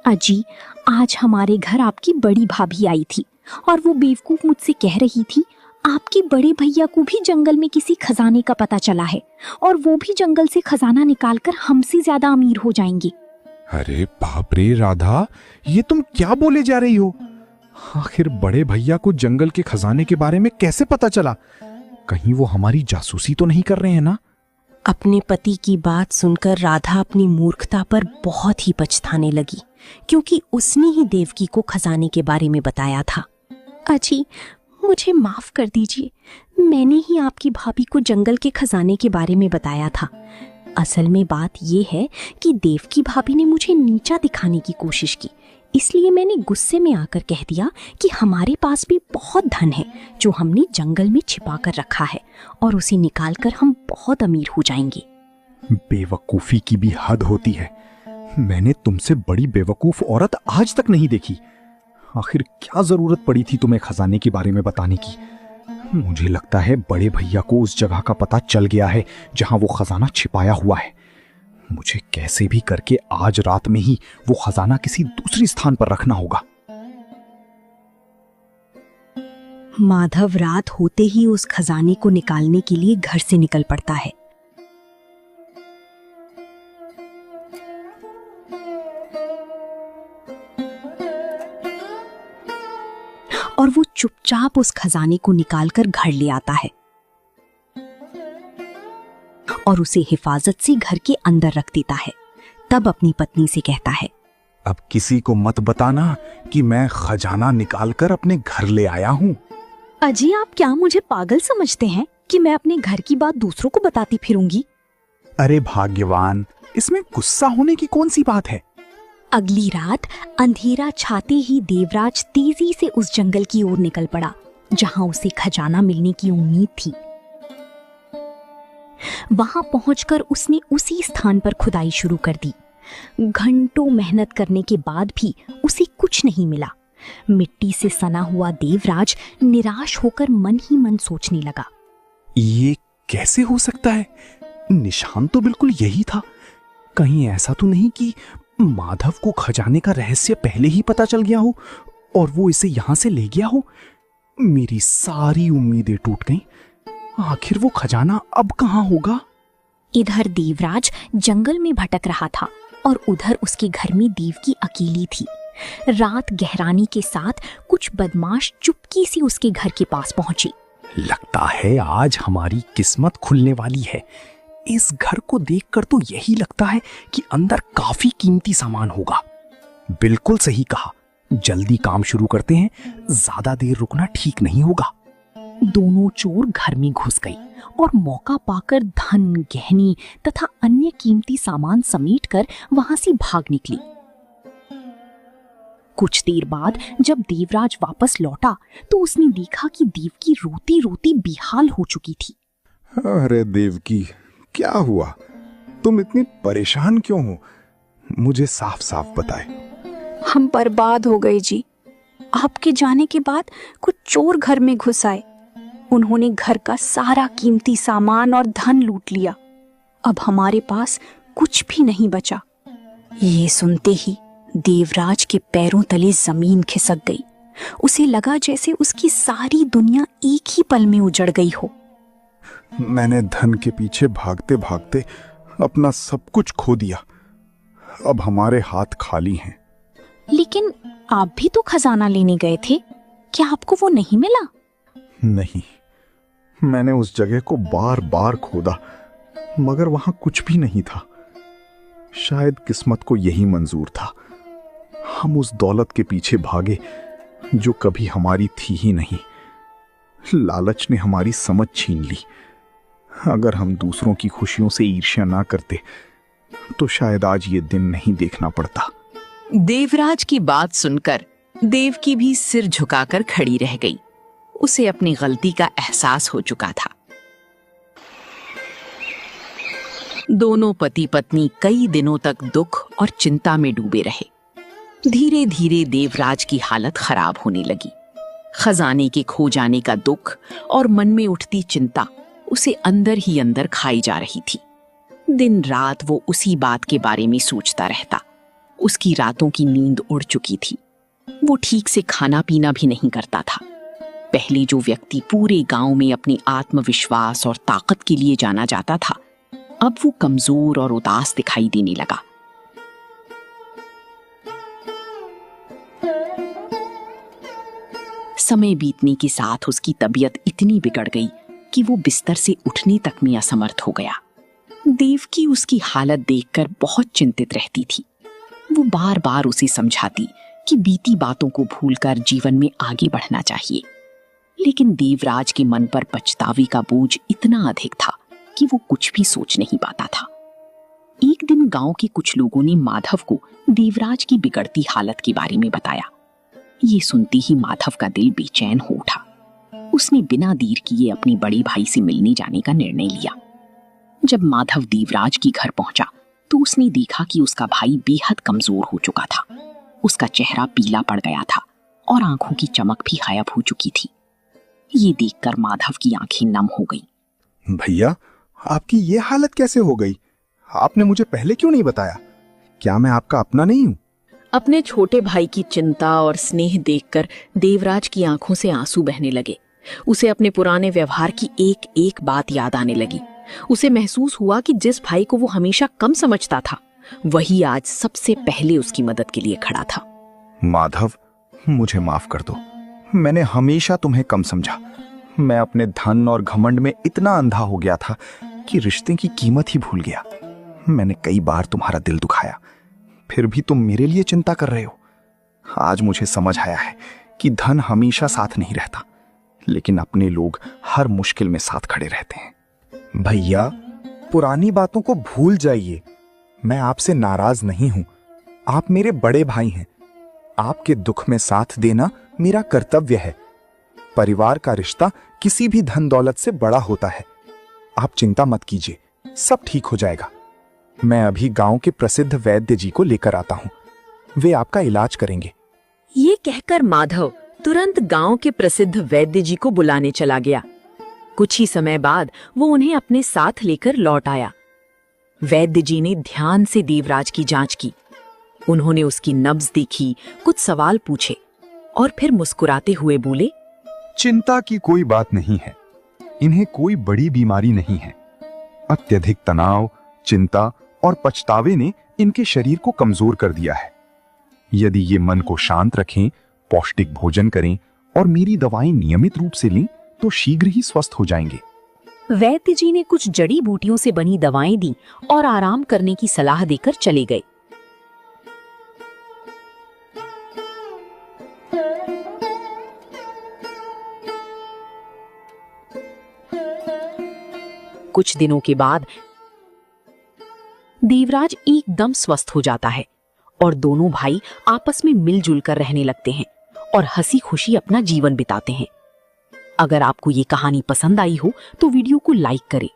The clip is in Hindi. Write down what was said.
अजी, आज हमारे घर आपकी बड़ी भाभी आई थी और वो बेवकूफ मुझसे कह रही थी आपके बड़े भैया को भी जंगल में किसी खजाने का पता चला है और वो भी जंगल से खजाना निकालकर हमसे ज्यादा अमीर हो जाएंगे। अरे बाप रे राधा, ये तुम क्या बोले जा रही हो? आखिर बड़े भैया को जंगल के खजाने के बारे में कैसे पता चला? कहीं वो हमारी जासूसी तो नहीं कर रहे हैं ना? अपने पति की बात सुनकर राधा अपनी मूर्खता पर बहुत ही पछताने लगी, क्योंकि उसने ही देवकी को खजाने के बारे में बताया था। अजी, मुझे माफ कर दीजिए, मैंने ही आपकी भाभी को जंगल के खजाने के बारे में बताया था। असल में बात यह है कि देवकी भाभी ने मुझे नीचा दिखाने की कोशिश की, इसलिए मैंने गुस्से में आकर कह दिया कि हमारे पास भी बहुत धन है जो हमने जंगल में छिपा कर रखा है और उसे निकालकर हम बहुत अमीर हो जाएंगे। बेवकूफी की भी हद होती है। मैंने तुमसे बड़ी बेवकूफ औरत आज तक नहीं देखी। आखिर क्या जरूरत पड़ी थी तुम्हें खजाने के बारे में बताने की? मुझे लगता है बड़े भैया को उस जगह का पता चल गया है जहां वो खजाना छिपाया हुआ है। मुझे कैसे भी करके आज रात में ही वो खजाना किसी दूसरी स्थान पर रखना होगा। माधव रात होते ही उस खजाने को निकालने के लिए घर से निकल पड़ता है। और वो चुपचाप उस खजाने को निकालकर घर ले आता है और उसे हिफाजत से घर के अंदर रख देता है। तब अपनी पत्नी से कहता है, अब किसी को मत बताना कि मैं खजाना निकालकर अपने घर ले आया हूँ। अजी, आप क्या मुझे पागल समझते हैं कि मैं अपने घर की बात दूसरों को बताती फिरूंगी? अरे भाग्यवान, इसमें गुस्सा होने की कौन सी बात है? अगली रात अंधेरा छाते ही देवराज तेजी से उस जंगल की ओर निकल पड़ा जहां उसे खजाना मिलने की उम्मीद थी। वहां पहुंचकर उसने उसी स्थान पर खुदाई शुरू कर दी। घंटों मेहनत करने के बाद भी उसे कुछ नहीं मिला। मिट्टी से सना हुआ देवराज निराश होकर मन ही मन सोचने लगा, ये कैसे हो सकता है? निशान तो बिल्कुल यही था। कहीं ऐसा तो नहीं कि माधव को खजाने का रहस्य पहले ही पता चल गया हो और वो इसे यहां से ले गया हो? मेरी सारी उम्मीदें टूट गईं। आखिर वो खजाना अब कहां होगा? इधर देवराज जंगल में भटक रहा था और उधर उसके घर में देवकी अकेली थी। रात गहराने के साथ कुछ बदमाश चुपकी से उसके घर के पास पहुंचे। लगता है आज हमारी किस्मत खुलने वाली है। इस घर को देखकर तो यही लगता है कि अंदर काफी कीमती सामान होगा। बिल्कुल सही कहा, जल्दी काम शुरू करते हैं, ज्यादा देर रुकना ठीक नहीं होगा। दोनों चोर घर में घुस गए और मौका पाकर धन, गहने तथा अन्य कीमती सामान समेटकर वहां से भाग निकली। कुछ देर बाद जब देवराज वापस लौटा तो उसने देखा कि देवकी रोती रोती बेहाल हो चुकी थी। अरे देवकी, क्या हुआ? तुम इतनी परेशान क्यों हो? मुझे साफ साफ बताए। हम बर्बाद हो गए जी। आपके जाने के बाद कुछ चोर घर में घुस आए। उन्होंने घर का सारा कीमती सामान और धन लूट लिया। अब हमारे पास कुछ भी नहीं बचा। ये सुनते ही देवराज के पैरों तले जमीन खिसक गई। उसे लगा जैसे उसकी सारी दुनिया एक ही पल में उजड़ गई हो। मैंने धन के पीछे भागते भागते अपना सब कुछ खो दिया। अब हमारे हाथ खाली हैं। लेकिन आप भी तो खजाना लेने गए थे, क्या आपको वो नहीं मिला? नहीं, मैंने उस जगह को बार बार खोदा मगर वहां कुछ भी नहीं था। शायद किस्मत को यही मंजूर था। हम उस दौलत के पीछे भागे जो कभी हमारी थी ही नहीं। लालच ने हमारी समझ छीन ली। अगर हम दूसरों की खुशियों से ईर्ष्या ना करते तो शायद आज ये दिन नहीं देखना पड़ता। देवराज की बात सुनकर देवकी भी सिर झुकाकर खड़ी रह गई। उसे अपनी गलती का एहसास हो चुका था। दोनों पति पत्नी कई दिनों तक दुख और चिंता में डूबे रहे। धीरे धीरे देवराज की हालत खराब होने लगी। खजाने के खो जाने का दुख और मन में उठती चिंता उसे अंदर ही अंदर खाई जा रही थी। दिन रात वो उसी बात के बारे में सोचता रहता। उसकी रातों की नींद उड़ चुकी थी। वो ठीक से खाना पीना भी नहीं करता था। पहले जो व्यक्ति पूरे गांव में अपने आत्मविश्वास और ताकत के लिए जाना जाता था, अब वो कमजोर और उदास दिखाई देने लगा। समय बीतने के साथ उसकी तबीयत इतनी बिगड़ गई कि वो बिस्तर से उठने तक में असमर्थ हो गया। देवकी उसकी हालत देखकर बहुत चिंतित रहती थी। वो बार बार उसे समझाती कि बीती बातों को भूलकर जीवन में आगे बढ़ना चाहिए, लेकिन देवराज के मन पर पछतावे का बोझ इतना अधिक था कि वो कुछ भी सोच नहीं पाता था। एक दिन गांव के कुछ लोगों ने माधव को देवराज की बिगड़ती हालत के बारे में बताया। ये सुनते ही माधव का दिल बेचैन हो उठा। उसने बिना देर किए अपने बड़े भाई से मिलने जाने का निर्णय लिया। जब माधव देवराज के घर पहुंचा तो उसने देखा कि उसका भाई बेहद कमजोर हो चुका था। उसका चेहरा पीला पड़ गया था और आंखों की चमक भी गायब हो चुकी थी। ये देखकर माधव की आंखें नम हो गईं। भैया, आपकी ये हालत कैसे हो गई? आपने मुझे पहले क्यों नहीं बताया? क्या मैं आपका अपना नहीं हूं? अपने छोटे भाई की चिंता और स्नेह देखकर देवराज की आंखों से आंसू बहने लगे। उसे अपने पुराने व्यवहार की एक एक बात याद आने लगी। उसे महसूस हुआ कि जिस भाई को वो हमेशा कम समझता था, वही आज सबसे पहले उसकी मदद के लिए खड़ा था। माधव, मुझे माफ कर दो। मैंने हमेशा तुम्हें कम समझा। मैं अपने धन और घमंड में इतना अंधा हो गया था कि रिश्ते की कीमत ही भूल गया। मैंने कई बार तुम्हारा दिल दुखाया, फिर भी तुम मेरे लिए चिंता कर रहे हो। आज मुझे समझ आया है कि धन हमेशा साथ नहीं रहता, लेकिन अपने लोग हर मुश्किल में साथ खड़े रहते हैं। भैया, पुरानी बातों को भूल जाइए। मैं आपसे नाराज नहीं हूं। आप मेरे बड़े भाई हैं। आपके दुख में साथ देना मेरा कर्तव्य है। परिवार का रिश्ता किसी भी धन दौलत से बड़ा होता है। आप चिंता मत कीजिए, सब ठीक हो जाएगा। मैं अभी गांव के प्रसिद्ध वैद्य जी को लेकर आता हूं। वे आपका इलाज करेंगे। ये कहकर माधव तुरंत गांव के प्रसिद्ध वैद्य जी को बुलाने चला गया। कुछ ही समय बाद वो उन्हें अपने साथ लेकर लौट आया। वैद्य जी ने ध्यान से देवराज की जांच की। उन्होंने उसकी नब्ज देखी, कुछ सवाल पूछे और फिर मुस्कुराते हुए बोले, चिंता की कोई बात नहीं है। इन्हें कोई बड़ी बीमारी नहीं है। अत्यधिक तनाव, चिंता और पछतावे ने इनके शरीर को कमजोर कर दिया है। यदि ये मन को शांत रखें, पौष्टिक भोजन करें और मेरी दवाएं नियमित रूप से लें तो शीघ्र ही स्वस्थ हो जाएंगे। वैद्य जी ने कुछ जड़ी बूटियों से बनी दवाएं दी और आराम करने की सलाह देकर चले गए। कुछ दिनों के बाद देवराज एकदम स्वस्थ हो जाता है और दोनों भाई आपस में मिलजुल कर रहने लगते हैं और हंसी खुशी अपना जीवन बिताते हैं। अगर आपको ये कहानी पसंद आई हो तो वीडियो को लाइक करें